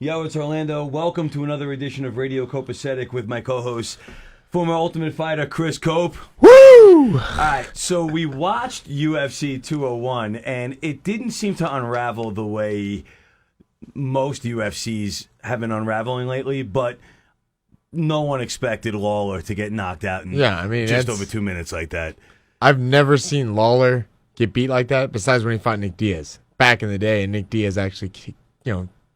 Yo, it's Orlando. Welcome to another edition of Radio Copacetic with my co-host, former Ultimate Fighter Chris Cope. Woo! All right, so we watched UFC 201, and it didn't seem to unravel the way most UFCs have been unraveling lately, but no one expected Lawler to get knocked out in just over 2 minutes like that. I've never seen Lawler get beat like that, besides when he fought Nick Diaz back in the day, and Nick Diaz actually,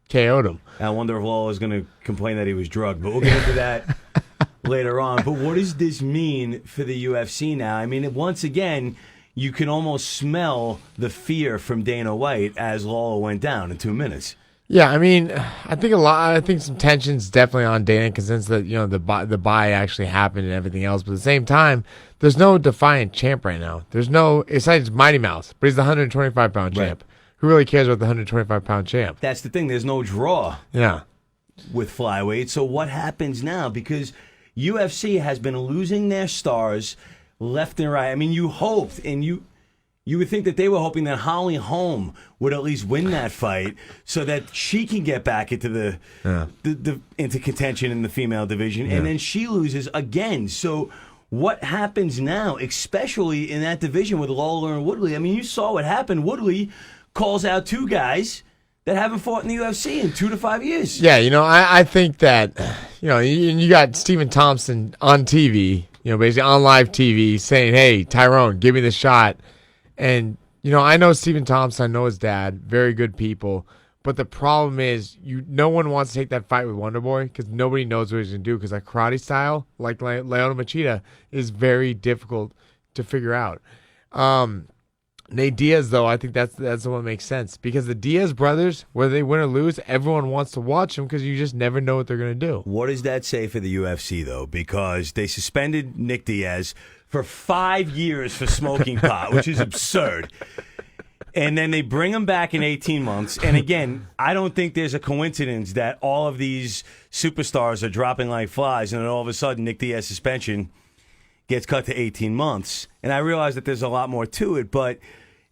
KO'd him. I wonder if Lawler's going to complain that he was drugged, but we'll get into that later on. But what does this mean for the UFC now? I mean, once again, you can almost smell the fear from Dana White as Lawler went down in 2 minutes. Yeah, I mean, I think some tension's definitely on Dana, because since the buy actually happened and everything else. But at the same time, there's no defiant champ right now. There's no, besides Mighty Mouse, but he's the 125-pound champ. Right. Who really cares about the 125-pound champ? That's the thing. There's no draw. Yeah. With flyweight. So what happens now? Because UFC has been losing their stars left and right. I mean, you hoped, and you would think that they were hoping that Holly Holm would at least win that fight so that she can get back into the into contention in the female division, and then she loses again. So what happens now, especially in that division with Lawler and Woodley? I mean, you saw what happened. Woodley calls out two guys that haven't fought in the UFC in 2 to 5 years. Yeah, I think that, you got Stephen Thompson on TV, basically on live TV saying, hey, Tyrone, give me the shot. And, I know Stephen Thompson, I know his dad, very good people. But the problem is, no one wants to take that fight with Wonder Boy because nobody knows what he's going to do, because that karate style, like Leona Machida, is very difficult to figure out. Nate Diaz, though, I think that's the one that makes sense, because the Diaz brothers, whether they win or lose, everyone wants to watch them because you just never know what they're going to do. What does that say for the UFC, though? Because they suspended Nick Diaz for 5 years for smoking pot, which is absurd. And then they bring him back in 18 months. And again, I don't think there's a coincidence that all of these superstars are dropping like flies, and then all of a sudden Nick Diaz's suspension gets cut to 18 months. And I realize that there's a lot more to it, but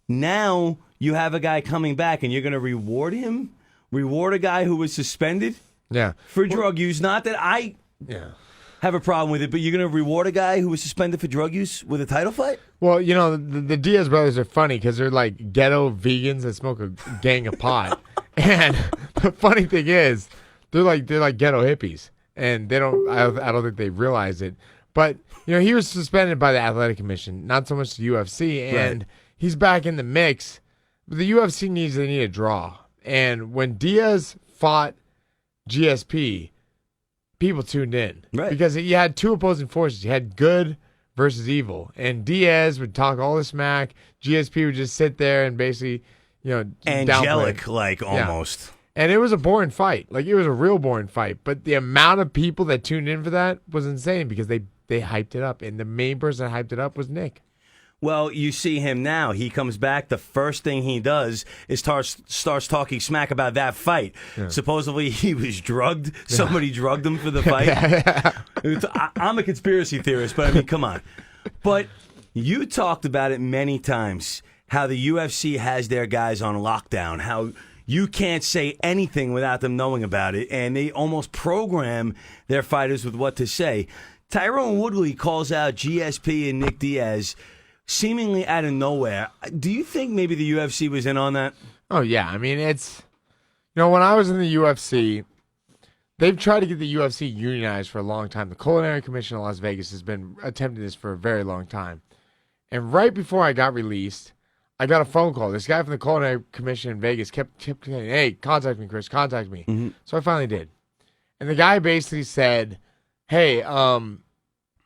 now you have a guy coming back and you're going to reward him? Reward a guy who was suspended for drug use? Not that I have a problem with it, but you're going to reward a guy who was suspended for drug use with a title fight? Well, the Diaz brothers are funny because they're like ghetto vegans that smoke a gang of pot. And the funny thing is, they're like ghetto hippies. And I don't think they realize it. But, he was suspended by the Athletic Commission, not so much the UFC, and he's back in the mix. But the UFC they need a draw. And when Diaz fought GSP, people tuned in. Right. Because he had two opposing forces. He had good versus evil. And Diaz would talk all the smack. GSP would just sit there and basically, angelic, almost. And it was a boring fight. It was a real boring fight. But the amount of people that tuned in for that was insane because they hyped it up. And the main person that hyped it up was Nick. Well, you see him now. He comes back. The first thing he does is starts talking smack about that fight. Yeah. Supposedly he was drugged. Somebody drugged him for the fight. I'm a conspiracy theorist, but I mean, come on. But you talked about it many times, how the UFC has their guys on lockdown, how you can't say anything without them knowing about it, and they almost program their fighters with what to say. Tyrone Woodley calls out GSP and Nick Diaz seemingly out of nowhere. Do you think maybe the UFC was in on that? Oh, yeah. I mean, it's, when I was in the UFC, they've tried to get the UFC unionized for a long time. The Culinary Commission of Las Vegas has been attempting this for a very long time. And right before I got released, I got a phone call. This guy from the Culinary Commission in Vegas kept saying, hey, contact me, Chris, contact me. Mm-hmm. So I finally did. And the guy basically said, hey,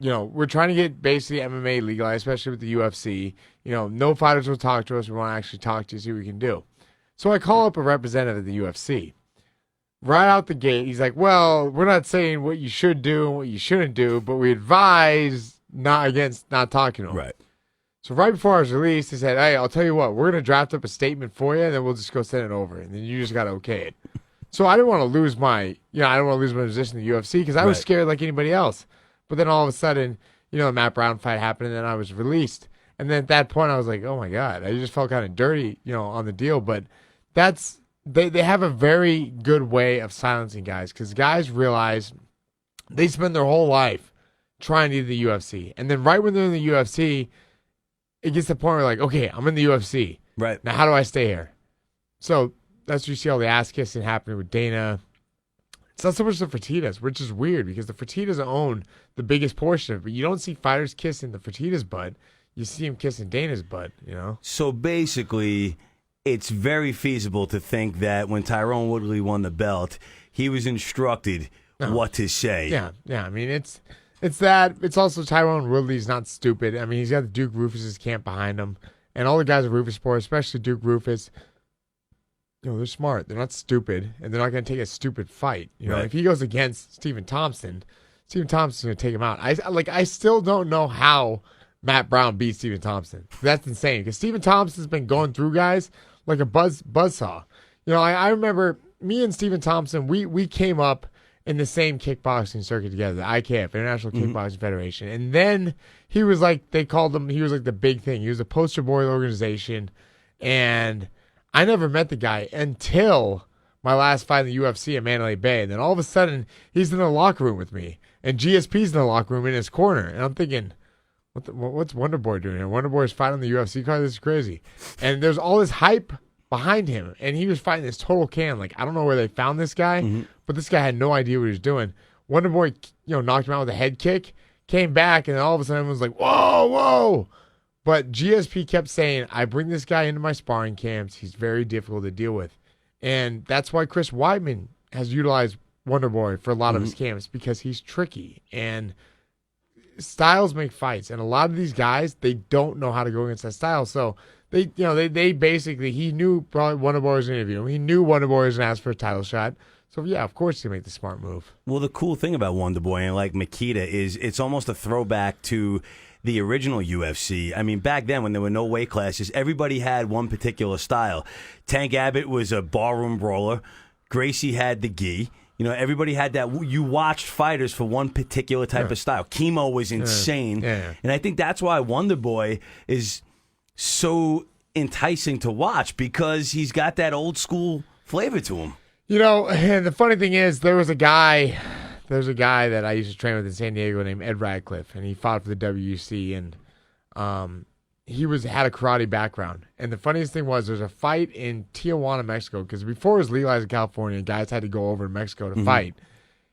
we're trying to get basically MMA legalized, especially with the UFC. No fighters will talk to us. We want to actually talk to you, see what we can do. So I call up a representative of the UFC. Right out the gate, he's like, well, we're not saying what you should do and what you shouldn't do, but we advise not talking to them. Right. So right before I was released, they said, hey, I'll tell you what, we're going to draft up a statement for you, and then we'll just go send it over, and then you just got to okay it. So I didn't want to lose my position in the UFC because I was scared like anybody else. But then all of a sudden, the Matt Brown fight happened, and then I was released. And then at that point, I was like, oh, my God. I just felt kind of dirty, on the deal. But that's they have a very good way of silencing guys because guys realize they spend their whole life trying to get to the UFC. And then right when they're in the UFC, it gets to the point where like, okay, I'm in the UFC. Right. Now, how do I stay here? So that's where you see all the ass kissing happening with Dana. It's not so much the Fertitas, which is weird because the Fertitas own the biggest portion of it. But you don't see fighters kissing the Fertitas' butt. You see him kissing Dana's butt, you know? So basically, it's very feasible to think that when Tyrone Woodley won the belt, he was instructed what to say. Yeah. I mean, it's that. It's also Tyrone Woodley's not stupid. I mean, he's got the Duke Rufus's camp behind him. And all the guys at Rufus Sport, especially Duke Rufus, you know, they're smart. They're not stupid. And they're not going to take a stupid fight. You know, Right. if he goes against Stephen Thompson's going to take him out. I still don't know how Matt Brown beat Stephen Thompson. That's insane because Stephen Thompson's been going through guys like a buzzsaw. You know, I remember me and Stephen Thompson, we came up in the same kickboxing circuit together, the IKF, International Kickboxing Federation. And then he was like, they called him, he was like the big thing. He was a poster boy of the organization. And I never met the guy until my last fight in the UFC at Mandalay Bay. And then all of a sudden, he's in the locker room with me. And GSP's in the locker room in his corner. And I'm thinking, what's Wonder Boy doing here? Wonder Boy's fighting on the UFC card? This is crazy. And there's all this hype behind him. And he was fighting this total can. Like, I don't know where they found this guy, but this guy had no idea what he was doing. Wonder Boy, knocked him out with a head kick, came back, and then all of a sudden everyone's like, whoa. But GSP kept saying, I bring this guy into my sparring camps. He's very difficult to deal with. And that's why Chris Weidman has utilized Wonder Boy for a lot of his camps because he's tricky. And styles make fights. And a lot of these guys, they don't know how to go against that style. So they basically, he knew probably Wonder Boy was going to interview him. He knew Wonder Boy was going to ask for a title shot. So, yeah, of course he made the smart move. Well, the cool thing about Wonder Boy and like Makita is it's almost a throwback to the original UFC. I mean, back then when there were no weight classes, everybody had one particular style. Tank Abbott was a barroom brawler. Gracie had the gi. Everybody had that. You watched fighters for one particular type of style. Chemo was insane. Yeah. And I think that's why Wonder Boy is so enticing to watch because he's got that old school flavor to him. And the funny thing is, there's a guy that I used to train with in San Diego named Ed Radcliffe, and he fought for the WC, and he had a karate background. And the funniest thing was, there's a fight in Tijuana, Mexico, because before it was legalized in California, guys had to go over to Mexico to fight.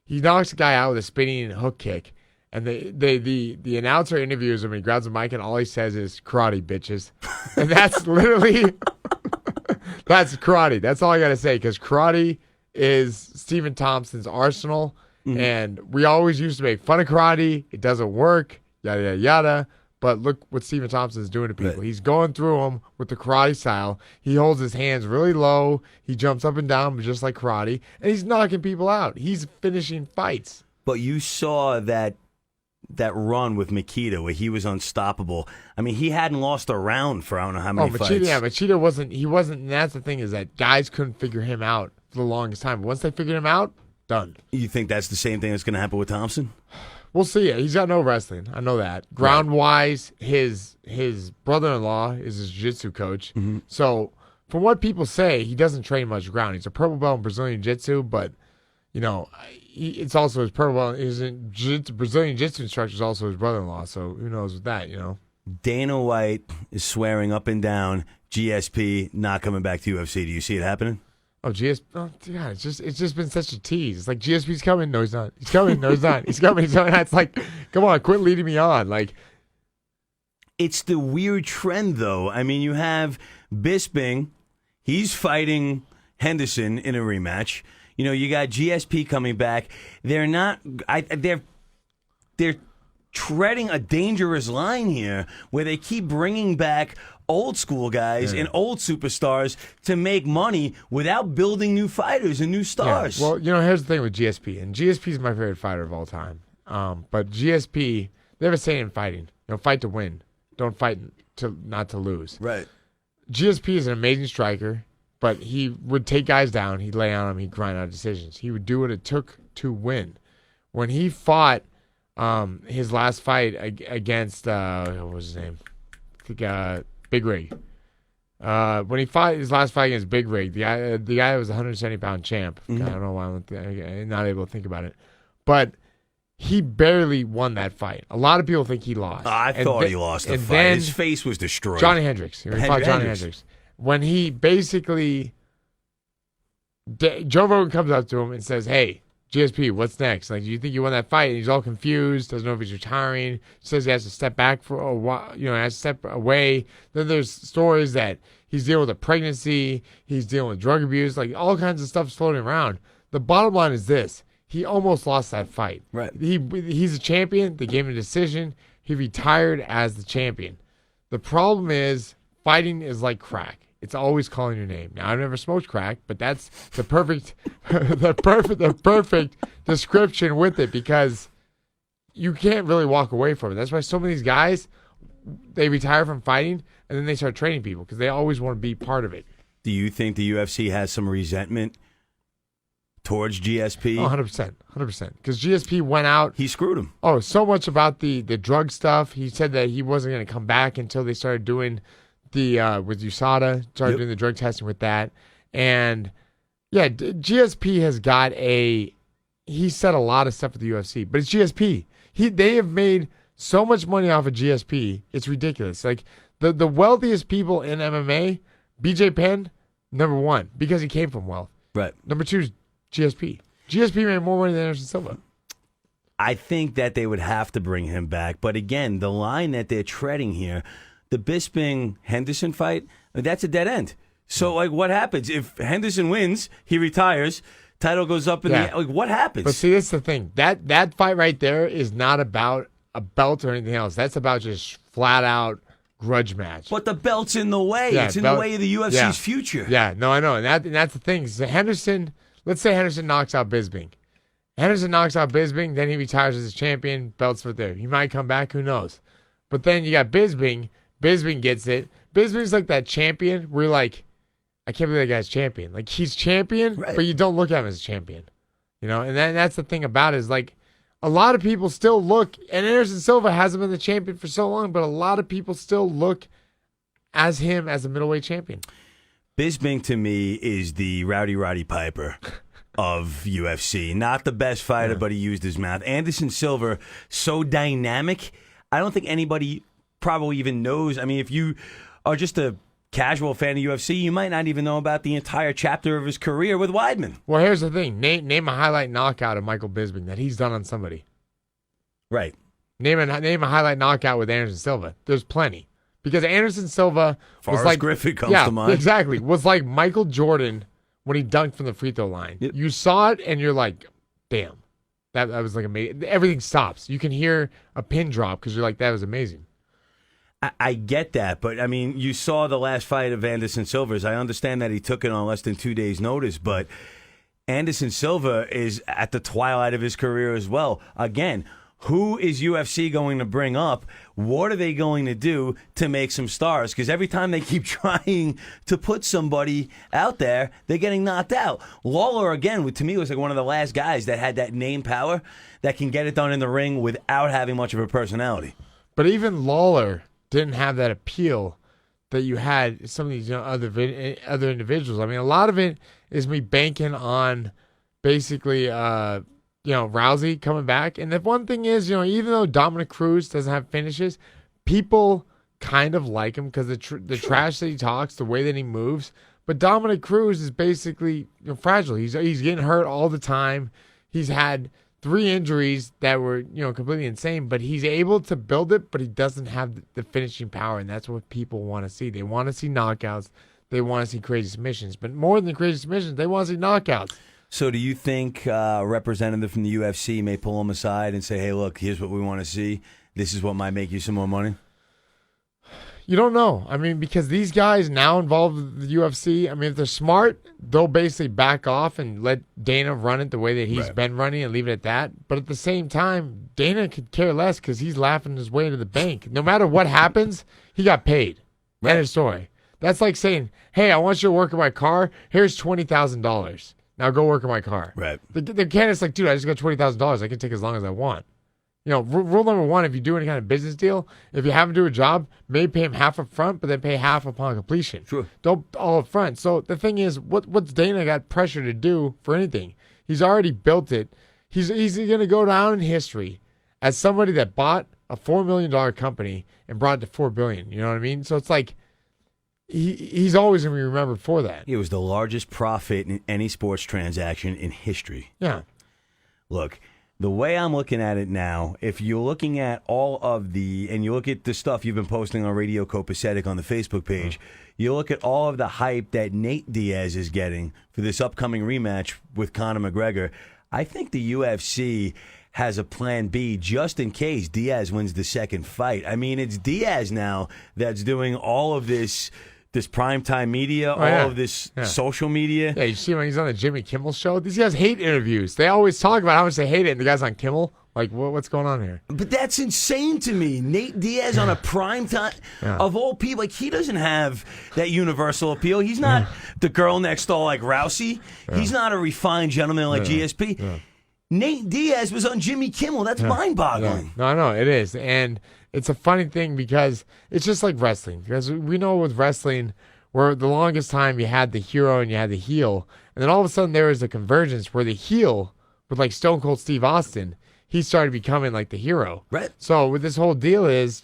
He knocks a guy out with a spinning hook kick, and the announcer interviews him, and he grabs the mic, and all he says is, karate, bitches. And that's literally... That's karate. That's all I got to say, because karate is Stephen Thompson's arsenal, and we always used to make fun of karate. It doesn't work, yada, yada, yada. But look what Stephen Thompson is doing to people. Right. He's going through them with the karate style. He holds his hands really low. He jumps up and down just like karate, and he's knocking people out. He's finishing fights. But you saw that run with Makita where he was unstoppable. I mean, he hadn't lost a round for I don't know how many fights. Machida wasn't. He wasn't. And that's the thing, is that guys couldn't figure him out for the longest time. But once they figured him out, done. You think that's the same thing that's going to happen with Thompson? We'll see. He's got no wrestling. I know that. Ground wise, his brother-in-law is his jiu-jitsu coach. So from what people say, he doesn't train much ground. He's a purple belt in Brazilian jiu-jitsu, but it's also his purple belt. His Brazilian jiu-jitsu instructor is also his brother-in-law. So who knows with that? Dana White is swearing up and down GSP not coming back to UFC. Do you see it happening? Oh, GSP! Oh, God, it's just been such a tease. It's like GSP's coming. No, he's not. He's coming. No, he's not. He's coming. He's coming. It's like, come on, quit leading me on. Like, it's the weird trend, though. I mean, you have Bisping. He's fighting Henderson in a rematch. You got GSP coming back. They're not. They're treading a dangerous line here, where they keep bringing back old school guys and old superstars to make money without building new fighters and new stars. Yeah. Well, here's the thing with GSP, and GSP is my favorite fighter of all time. But GSP, they have a saying in fighting: fight to win, don't fight to not to lose. Right. GSP is an amazing striker, but he would take guys down, he'd lay on them, he'd grind out decisions. He would do what it took to win. When he fought his last fight against what was his name? I think Big Rig. When he fought his last fight against Big Rig, the guy was a 170-pound champ. Mm-hmm. God, I don't know why I'm not able to think about it, but he barely won that fight. A lot of people think he lost. I thought he lost the fight. His face was destroyed. Johnny Hendricks. He fought Johnny Hendricks. When he basically, Joe Rogan comes up to him and says, "Hey, GSP, what's next? Like, do you think you won that fight?" And he's all confused, doesn't know if he's retiring. Says he has to step back for a while, has to step away. Then there's stories that he's dealing with a pregnancy, he's dealing with drug abuse, like all kinds of stuff's floating around. The bottom line is this: he almost lost that fight. Right. He's a champion. They gave him a decision. He retired as the champion. The problem is fighting is like crack. It's always calling your name. Now, I've never smoked crack, but that's the perfect, the perfect description with it, because you can't really walk away from it. That's why so many of these guys, they retire from fighting and then they start training people because they always want to be part of it. Do you think the UFC has some resentment towards GSP? Oh, 100%. 100%. Because GSP went out. He screwed him. Oh, so much about the drug stuff. He said that he wasn't going to come back until they started doing with USADA, started doing the drug testing with that. And yeah, GSP has got he said a lot of stuff with the UFC, but it's GSP. They have made so much money off of GSP. It's ridiculous. Like the wealthiest people in MMA, BJ Penn, number one, because he came from wealth. Right. Number two is GSP. GSP made more money than Anderson Silva. I think that they would have to bring him back. But again, the line that they're treading here, the Bisping-Henderson fight, that's a dead end. So, like, what happens? If Henderson wins, he retires, title goes up in the... Like, what happens? But see, that's the thing. That fight right there is not about a belt or anything else. That's about just flat-out grudge match. But the belt's in the way. Yeah, it's in the way of the UFC's future. Yeah, no, I know. And that's the thing. So Henderson, let's say Henderson knocks out Bisping. Henderson knocks out Bisping, then he retires as a champion, belt's right there. He might come back, who knows? But then you got Bisping. Bisping gets it. Bisping's like that champion where you're like, I can't believe that guy's champion. Like, he's champion, right, but you don't look at him as a champion. And that's the thing about it, is like, a lot of people still look, and Anderson Silva hasn't been the champion for so long, but a lot of people still look as him as a middleweight champion. Bisping, to me, is the Roddy Piper of UFC. Not the best fighter, but he used his mouth. Anderson Silva, so dynamic. I don't think anybody probably even knows. I mean, if you are just a casual fan of UFC, you might not even know about the entire chapter of his career with Weidman. Well, here's the thing. Name a highlight knockout of Michael Bisping that he's done on somebody. Right. Name a highlight knockout with Anderson Silva. There's plenty. Because Anderson Silva was like... Griffith comes to mind. Exactly. Was like Michael Jordan when he dunked from the free throw line. Yep. You saw it and you're like, damn. That was like amazing. Everything stops. You can hear a pin drop because you're like, that was amazing. I get that, but I mean, you saw the last fight of Anderson Silva's. I understand that he took it on less than 2 days' notice, but Anderson Silva is at the twilight of his career as well. Again, who is UFC going to bring up? What are they going to do to make some stars? Because every time they keep trying to put somebody out there, they're getting knocked out. Lawler, again, to me, was like one of the last guys that had that name power that can get it done in the ring without having much of a personality. But even Lawler didn't have that appeal that you had some of these other individuals. I mean, a lot of it is me banking on basically Rousey coming back. And the one thing is, even though Dominic Cruz doesn't have finishes, people kind of like him because the trash that he talks, the way that he moves. But Dominic Cruz is basically fragile. He's getting hurt all the time. He's had 3 injuries that were, completely insane, but he's able to build it, but he doesn't have the finishing power, and that's what people want to see. They want to see knockouts. They want to see crazy submissions. But more than crazy submissions, they want to see knockouts. So do you think a representative from the UFC may pull him aside and say, hey, look, here's what we want to see. This is what might make you some more money? You don't know. I mean, because these guys now involved with the UFC, I mean, if they're smart, they'll basically back off and let Dana run it the way that he's been running and leave it at that. But at the same time, Dana could care less because he's laughing his way to the bank. No matter what happens, he got paid. End of story. That's like saying, hey, I want you to work on my car. Here's $20,000. Now go work on my car. Right. The candidate's like, dude, I just got $20,000. I can take as long as I want. Rule number one, if you do any kind of business deal, if you have him do a job, maybe pay him half up front, but then pay half upon completion. Sure. Don't all up front. So the thing is, what's Dana got pressure to do for anything? He's already built it. He's going to go down in history as somebody that bought a $4 million company and brought it to $4 billion. You know what I mean? So it's like he's always going to be remembered for that. It was the largest profit in any sports transaction in history. Yeah. Look, the way I'm looking at it now, if you're looking at and you look at the stuff you've been posting on Radio Copacetic on the Facebook page, you look at all of the hype that Nate Diaz is getting for this upcoming rematch with Conor McGregor, I think the UFC has a plan B just in case Diaz wins the second fight. I mean, it's Diaz now that's doing all of this primetime media, of this social media. Yeah, you see when he's on the Jimmy Kimmel show? These guys hate interviews. They always talk about how much they hate it, and the guy's on Kimmel. Like, what's going on here? But that's insane to me. Nate Diaz on a primetime, of all people, like, he doesn't have that universal appeal. He's not the girl next door like Rousey. He's not a refined gentleman like GSP. Yeah. Nate Diaz was on Jimmy Kimmel. That's mind-boggling. No, I know, it is. And it's a funny thing because it's just like wrestling. Because we know with wrestling, where the longest time you had the hero and you had the heel, and then all of a sudden there was a convergence where the heel, with like Stone Cold Steve Austin, he started becoming like the hero. Right. So with this whole deal is,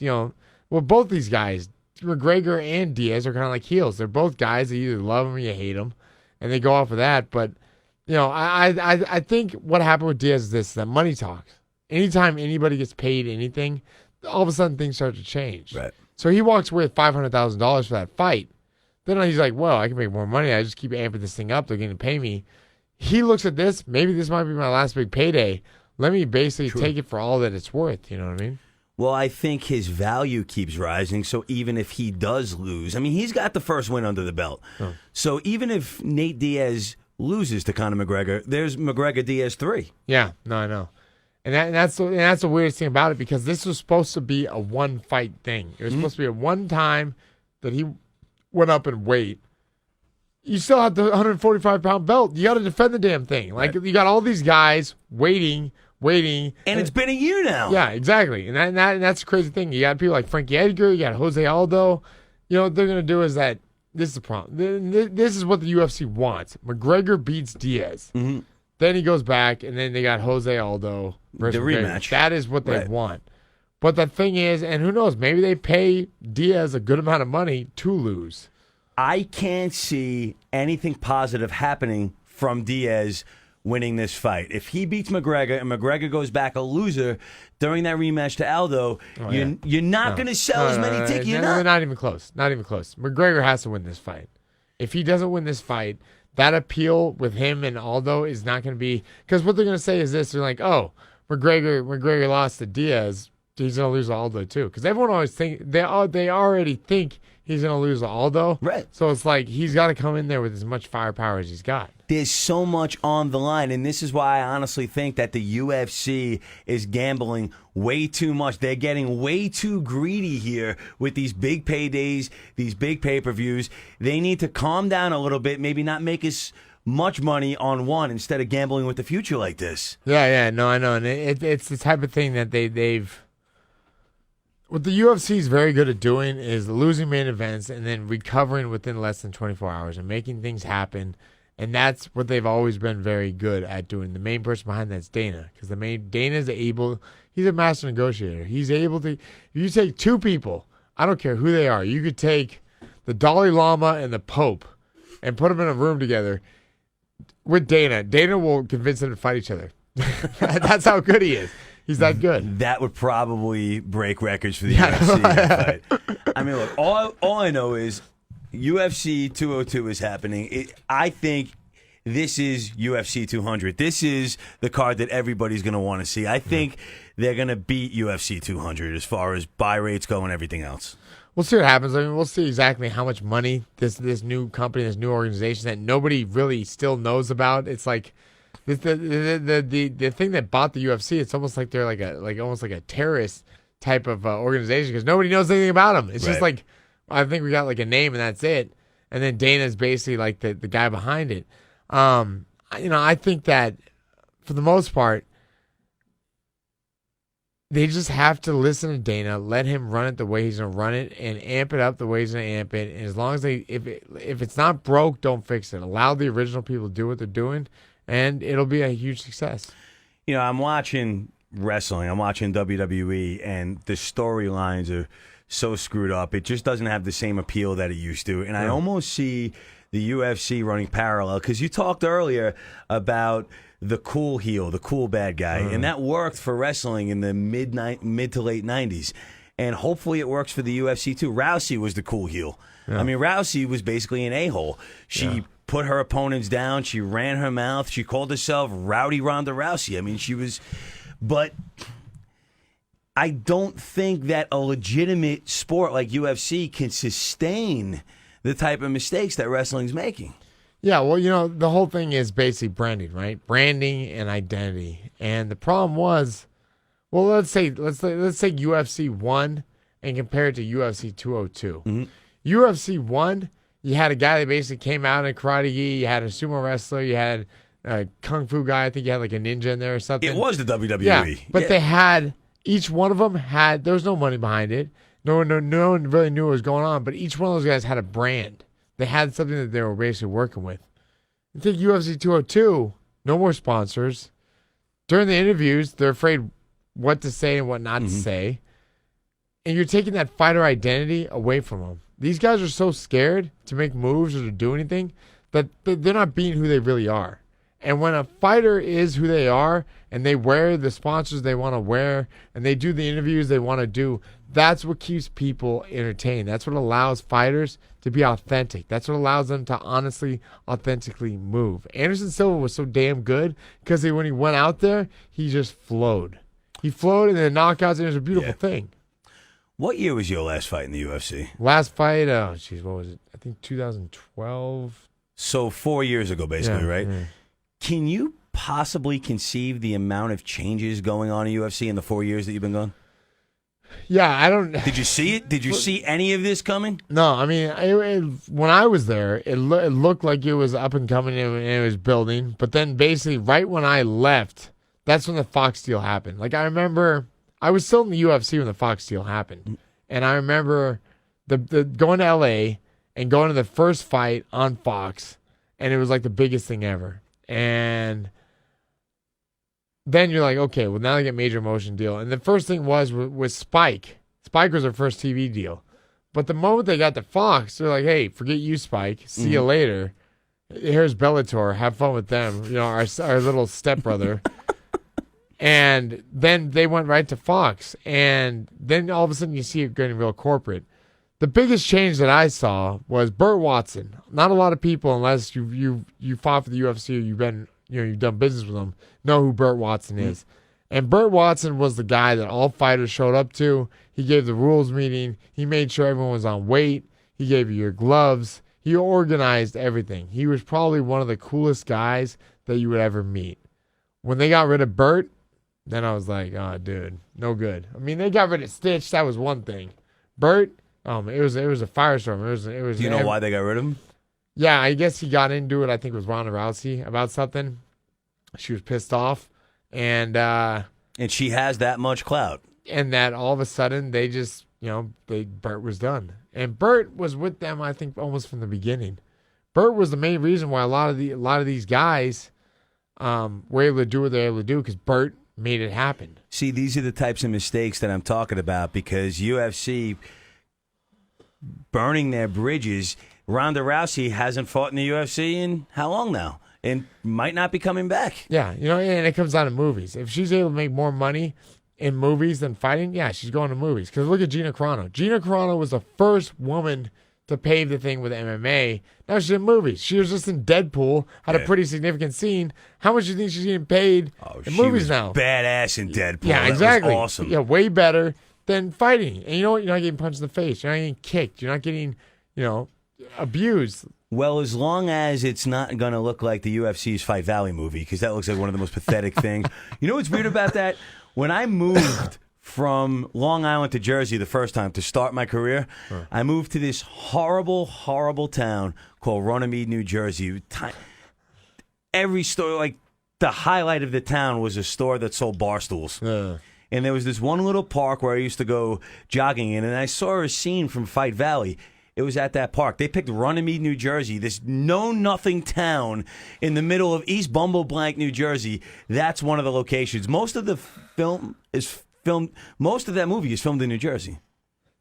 both these guys, McGregor and Diaz, are kind of like heels. They're both guys that you either love them or you hate them, and they go off of that. But I think what happened with Diaz is this: that money talks. Anytime anybody gets paid anything, all of a sudden things start to change. Right. So he walks away with $500,000 for that fight. Then he's like, well, I can make more money. I just keep amping this thing up. They're going to pay me. He looks at this. Maybe this might be my last big payday. Let me basically take it for all that it's worth. You know what I mean? Well, I think his value keeps rising. So even if he does lose, I mean, he's got the first win under the belt. Oh. So even if Nate Diaz loses to Conor McGregor, there's McGregor Diaz 3. Yeah, no, I know. And that's the weirdest thing about it, because this was supposed to be a one-fight thing. It was supposed to be a one time that he went up in weight. You still have the 145-pound belt. You got to defend the damn thing. Like, you got all these guys waiting. And it's been a year now. Yeah, exactly. And that's the crazy thing. You got people like Frankie Edgar. You got Jose Aldo. What they're going to do is that this is the problem. This is what the UFC wants. McGregor beats Diaz. Mm-hmm. Then he goes back, and then they got Jose Aldo versus the rematch. That is what they want. But the thing is, and who knows, maybe they pay Diaz a good amount of money to lose. I can't see anything positive happening from Diaz winning this fight. If he beats McGregor and McGregor goes back a loser during that rematch to Aldo, you're not going to sell as many tickets. Not even close. Not even close. McGregor has to win this fight. If he doesn't win this fight, that appeal with him and Aldo is not going to be, because what they're going to say is this: they're like, "Oh, McGregor lost to Diaz, he's going to lose to Aldo too." Because everyone always they already think he's going to lose to Aldo, right? So it's like he's got to come in there with as much firepower as he's got. There's so much on the line, and this is why I honestly think that the UFC is gambling way too much. They're getting way too greedy here with these big paydays, these big pay-per-views. They need to calm down a little bit, maybe not make as much money on one instead of gambling with the future like this. Yeah, no, I know. And it's the type of thing that they've... What the UFC is very good at doing is losing main events and then recovering within less than 24 hours and making things happen. And that's what they've always been very good at doing. The main person behind that's Dana, because Dana's able. He's a master negotiator. He's able to. If you take two people, I don't care who they are. You could take the Dalai Lama and the Pope, and put them in a room together with Dana. Dana will convince them to fight each other. That's how good he is. He's that good. That would probably break records for the UFC. But, I mean, look, all I know is UFC 202 is happening. I think this is UFC 200. This is the card that everybody's going to want to see. I think they're going to beat UFC 200 as far as buy rates go and everything else. We'll see what happens. I mean, we'll see exactly how much money this new company, this new organization that nobody really still knows about. It's like the thing that bought the UFC. It's almost like they're almost like a terrorist type of organization, because nobody knows anything about them. It's just like, I think we got like a name and that's it. And then Dana's basically like the guy behind it. I think that for the most part, they just have to listen to Dana, let him run it the way he's gonna run it, and amp it up the way he's gonna amp it. And as long as if it's not broke, don't fix it. Allow the original people to do what they're doing, and it'll be a huge success. You know, I'm watching wrestling. I'm watching WWE, and the storylines are so screwed up. It just doesn't have the same appeal that it used to. And I almost see the UFC running parallel, because you talked earlier about the cool heel, the cool bad guy, and that worked for wrestling in the mid to late 90s. And hopefully it works for the UFC too. Rousey was the cool heel. Yeah. I mean, Rousey was basically an a-hole. She put her opponents down. She ran her mouth. She called herself Rowdy Ronda Rousey. I mean, she was... But I don't think that a legitimate sport like UFC can sustain the type of mistakes that wrestling's making. Yeah, well, you know, the whole thing is basically branding, right? Branding and identity. And the problem was, well, let's say UFC 1 and compare it to UFC 202. Mm-hmm. UFC 1, you had a guy that basically came out in karate gi, you had a sumo wrestler, you had a kung fu guy, I think you had like a ninja in there or something. It was the WWE. Yeah, but they had, each one of them had, there was no money behind it. No one really knew what was going on, but each one of those guys had a brand. They had something that they were basically working with. You take UFC 202, no more sponsors. During the interviews, they're afraid what to say and what not to say. And you're taking that fighter identity away from them. These guys are so scared to make moves or to do anything that they're not being who they really are. And when a fighter is who they are and they wear the sponsors they want to wear and they do the interviews they want to do, that's what keeps people entertained. That's what allows fighters to be authentic. That's what allows them to honestly, authentically move. Anderson Silva was so damn good because when he went out there, he just flowed. He flowed and then knockouts, and it was a beautiful thing. What year was your last fight in the UFC? Last fight, what was it? I think 2012. So 4 years ago, basically, right? Yeah. Can you possibly conceive the amount of changes going on in UFC in the 4 years that you've been gone? Yeah, I don't... Did you see it? Did you see any of this coming? No, I mean, when I was there, it looked like it was up and coming and it was building. But then basically right when I left, that's when the Fox deal happened. Like, I remember... I was still in the UFC when the Fox deal happened. And I remember the going to LA and going to the first fight on Fox, and it was like the biggest thing ever. And then you're like, okay, well, now they get major motion deal. And the first thing was with Spike. Spike was their first TV deal. But the moment they got to Fox, they're like, hey, forget you, Spike. See you later. Here's Bellator. Have fun with them. You know, our little stepbrother. And then they went right to Fox. And then all of a sudden you see it getting real corporate. The biggest change that I saw was Burt Watson. Not a lot of people, unless you fought for the UFC or you've done business with them, know who Burt Watson is. And Burt Watson was the guy that all fighters showed up to. He gave the rules meeting. He made sure everyone was on weight. He gave you your gloves. He organized everything. He was probably one of the coolest guys that you would ever meet. When they got rid of Burt, then I was like, oh, dude, no good. I mean, they got rid of Stitch. That was one thing. Burt, it was a firestorm. It was. Do you know why they got rid of him? Yeah, I guess he got into it, I think, with Ronda Rousey about something. She was pissed off. And she has that much clout. And that all of a sudden they just, Burt was done. And Burt was with them, I think, almost from the beginning. Burt was the main reason why a lot of these guys were able to do what they were able to do, because Burt made it happen. See, these are the types of mistakes that I'm talking about, because UFC burning their bridges. Ronda Rousey hasn't fought in the UFC in how long now? And might not be coming back. Yeah, and it comes down to movies. If she's able to make more money in movies than fighting, yeah, she's going to movies. Because look at Gina Carano. Gina Carano was the first woman to pave the thing with MMA. Now she's in movies. She was just in Deadpool, had a pretty significant scene. How much do you think she's getting paid in movies now? Badass in Deadpool. Yeah, exactly. That was awesome. Yeah, way better than fighting. And you know what? You're not getting punched in the face. You're not getting kicked. You're not getting, abused. Well, as long as it's not going to look like the UFC's Fight Valley movie, because that looks like one of the most pathetic things. You know what's weird about that? When I moved from Long Island to Jersey the first time to start my career, I moved to this horrible, horrible town called Runnymede, New Jersey. Every store, like the highlight of the town was a store that sold bar stools. And there was this one little park where I used to go jogging in, and I saw a scene from Fight Valley. It was at that park. They picked Runnymede, New Jersey, this know-nothing town in the middle of East Bumbleblank, New Jersey. That's one of the locations. Most of the most of that movie is filmed in New Jersey.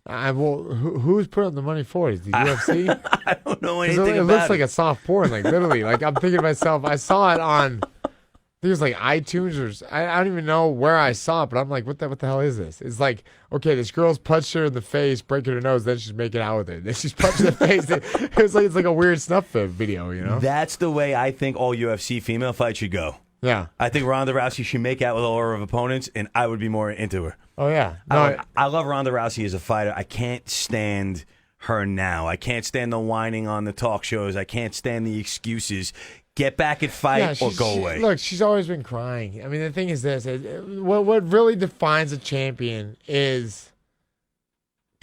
Well, who's putting the money for it? The UFC? I don't know anything about it. It looks like a soft porn, like literally. Like I'm thinking to myself, I saw it on, I think it was like iTunes or I don't even know where I saw it, but I'm like, what the hell is this? It's like, okay, this girl's punched her in the face, breaking her nose, then she's making out with her. Then she's punched in the face. It's like a weird snuff video, you know? That's the way I think all UFC female fights should go. Yeah. I think Ronda Rousey should make out with all her opponents, and I would be more into her. Oh, yeah. No, I love Ronda Rousey as a fighter. I can't stand her now. I can't stand the whining on the talk shows. I can't stand the excuses. Get back and fight or go away. Look, she's always been crying. I mean, the thing is this. What really defines a champion is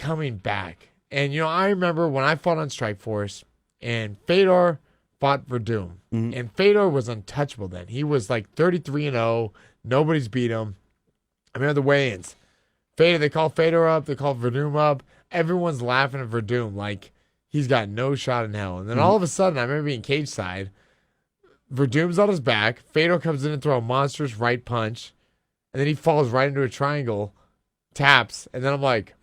coming back. And, you know, I remember when I fought on Strikeforce, and Fedor fought Verdum. Mm-hmm. And Fedor was untouchable then. He was like 33-0. Nobody's beat him. I remember the weigh-ins. They call Fedor up. They call Verdum up. Everyone's laughing at Verdum like he's got no shot in hell. And then all of a sudden, I remember being cage side. Verdum's on his back. Fedor comes in and throws a monstrous right punch. And then he falls right into a triangle, taps. And then I'm like,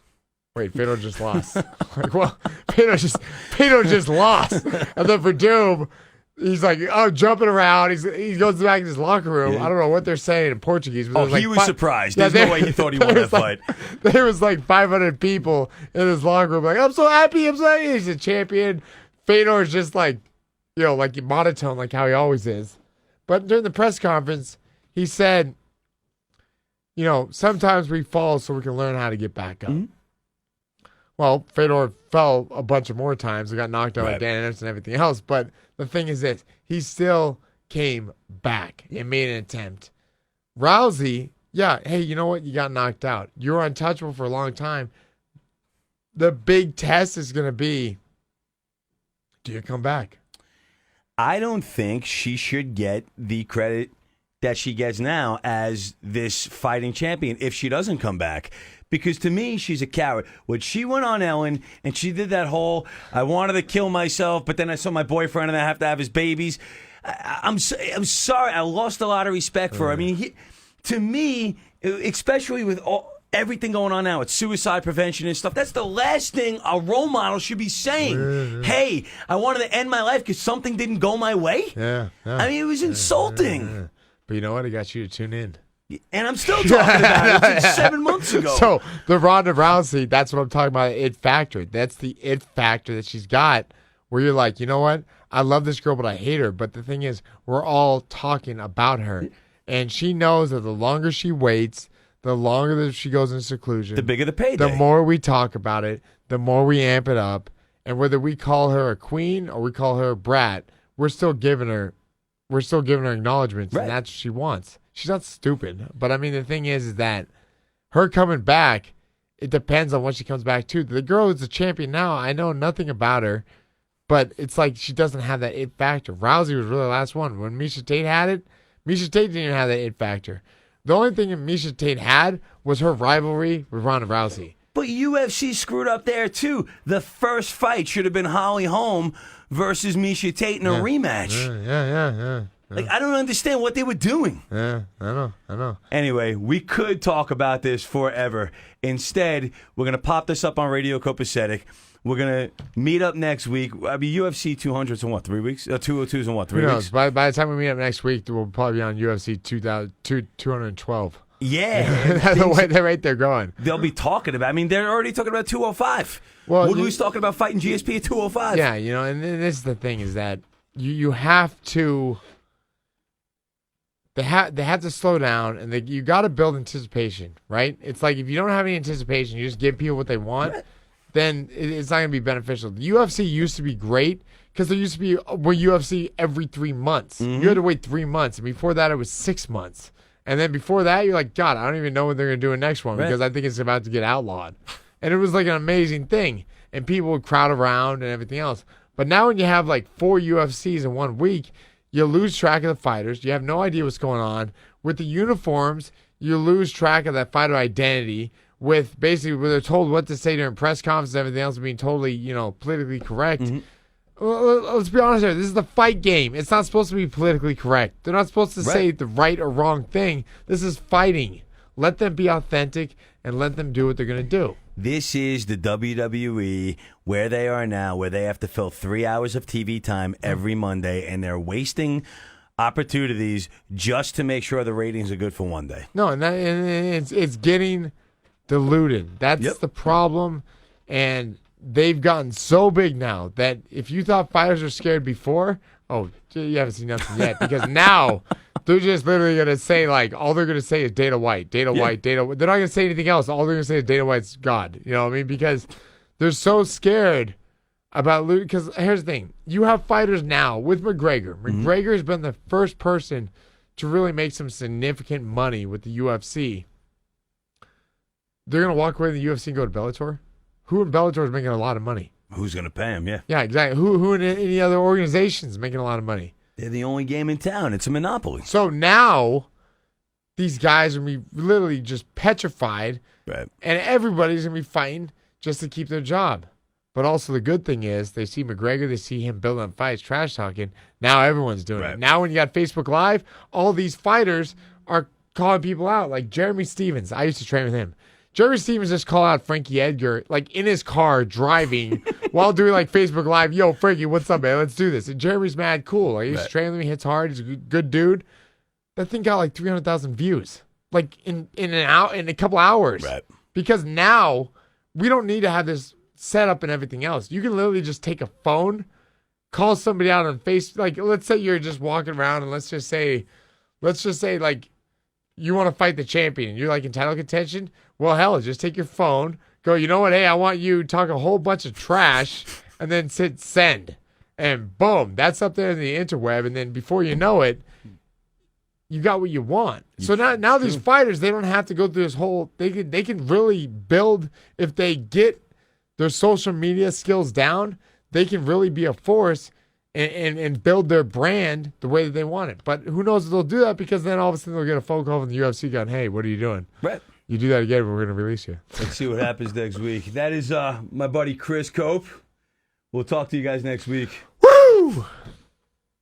wait, Fedor just lost. Like, well, Fedor just lost. And then Verdum, he's like, jumping around. He goes back in his locker room. Yeah. I don't know what they're saying in Portuguese. But he was surprised. There's no way he thought he won that fight. There was like 500 people in his locker room. Like, I'm so happy. He's a champion. Fedor's just like, you know, like monotone, like how he always is. But during the press conference, he said, you know, sometimes we fall so we can learn how to get back up. Mm-hmm. Well, Fedor fell a bunch of more times and got knocked out by Dan Anderson and everything else. But the thing is this, he still came back and made an attempt. Rousey, yeah, hey, you know what? You got knocked out. You were untouchable for a long time. The big test is going to be, do you come back? I don't think she should get the credit that she gets now as this fighting champion if she doesn't come back. Because to me, she's a coward. When she went on Ellen and she did that whole, I wanted to kill myself, but then I saw my boyfriend and I have to have his babies. I'm sorry. I lost a lot of respect for her. I mean, to me, especially with everything going on now with suicide prevention and stuff, that's the last thing a role model should be saying. Hey, I wanted to end my life because something didn't go my way. Yeah. I mean, it was insulting. But you know what? I got you to tune in. And I'm still talking about it since 7 months ago. So the Ronda Rousey, that's what I'm talking about, it factor. That's the it factor that she's got where you're like, you know what? I love this girl, but I hate her. But the thing is, we're all talking about her. And she knows that the longer she waits, the longer that she goes in seclusion, the bigger the payday. The more we talk about it, the more we amp it up. And whether we call her a queen or we call her a brat, we're still giving her acknowledgments, and that's what she wants. She's not stupid. But, I mean, the thing is that her coming back, it depends on what she comes back to. The girl who's a champion now, I know nothing about her, but it's like she doesn't have that it factor. Rousey was really the last one. When Miesha Tate had it, Miesha Tate didn't even have that it factor. The only thing that Miesha Tate had was her rivalry with Ronda Rousey. But UFC screwed up there, too. The first fight should have been Holly Holm versus Miesha Tate in a rematch. Yeah. Like, I don't understand what they were doing. Yeah, I know. Anyway, we could talk about this forever. Instead, we're going to pop this up on Radio Copacetic. We're going to meet up next week. I mean, UFC 200's in what, 3 weeks? 202's in what, 3 weeks? By the time we meet up next week, we'll probably be on UFC 212. Yeah. That's the way they're right there going. They'll be talking about, I mean, they're already talking about 205. Well, Woodley's talking about fighting GSP at 205. Yeah, you know, and this is the thing is that you have to... They have to slow down, and you got to build anticipation, right? It's like if you don't have any anticipation, you just give people what they want, then it's not going to be beneficial. The UFC used to be great because there used to be UFC every 3 months. Mm-hmm. You had to wait 3 months, and before that, it was 6 months. And then before that, you're like, God, I don't even know when they're going to do a next one because I think it's about to get outlawed. And it was like an amazing thing, and people would crowd around and everything else. But now when you have like 4 UFCs in 1 week, you lose track of the fighters. You have no idea what's going on. With the uniforms, you lose track of that fighter identity. With basically, where they're told what to say during press conferences and everything else being totally, politically correct. Well, let's be honest here. This is the fight game. It's not supposed to be politically correct. They're not supposed to say the right or wrong thing. This is fighting. Let them be authentic and let them do what they're going to do. This is the WWE where they are now, where they have to fill 3 hours of TV time every Monday, and they're wasting opportunities just to make sure the ratings are good for one day. No, and it's getting diluted. That's the problem, and they've gotten so big now that if you thought fighters were scared before, you haven't seen nothing yet, because now they're just literally going to say, all they're going to say is Dana White. They're not going to say anything else. All they're going to say is Dana White's God. You know what I mean? Because they're so scared about losing. Because here's the thing. You have fighters now with McGregor. McGregor's been the first person to really make some significant money with the UFC. They're going to walk away from the UFC and go to Bellator? Who in Bellator is making a lot of money? Who's going to pay him? Yeah. Yeah, exactly. Who in any other organization is making a lot of money? They're the only game in town. It's a monopoly. So now these guys are going to be literally just petrified, right? And everybody's going to be fighting just to keep their job. But also the good thing is they see McGregor, they see him building up fights, trash talking. Now everyone's doing it. Now when you got Facebook Live, all these fighters are calling people out. Like Jeremy Stevens. I used to train with him. Jeremy Stevens just called out Frankie Edgar, in his car driving while doing Facebook Live. Yo, Frankie, what's up, man? Let's do this. And Jeremy's mad cool. He's training with me, hits hard. He's a good dude. That thing got 300,000 views, in a couple hours. Right. Because now we don't need to have this set up and everything else. You can literally just take a phone, call somebody out on Facebook. Let's say you're just walking around, and let's just say, you want to fight the champion, and you're in title contention. Well, hell, just take your phone, go, you know what, hey, I want you to talk a whole bunch of trash, and then hit send. And boom, that's up there in the interweb, and then before you know it, you got what you want. So now these fighters, they don't have to go through this whole, they can really build, if they get their social media skills down, they can really be a force and build their brand the way that they want it. But who knows if they'll do that, because then all of a sudden they'll get a phone call from the UFC going, hey, what are you doing? Right. You do that again, we're going to release you. Let's see what happens next week. That is my buddy Chris Cope. We'll talk to you guys next week. Woo!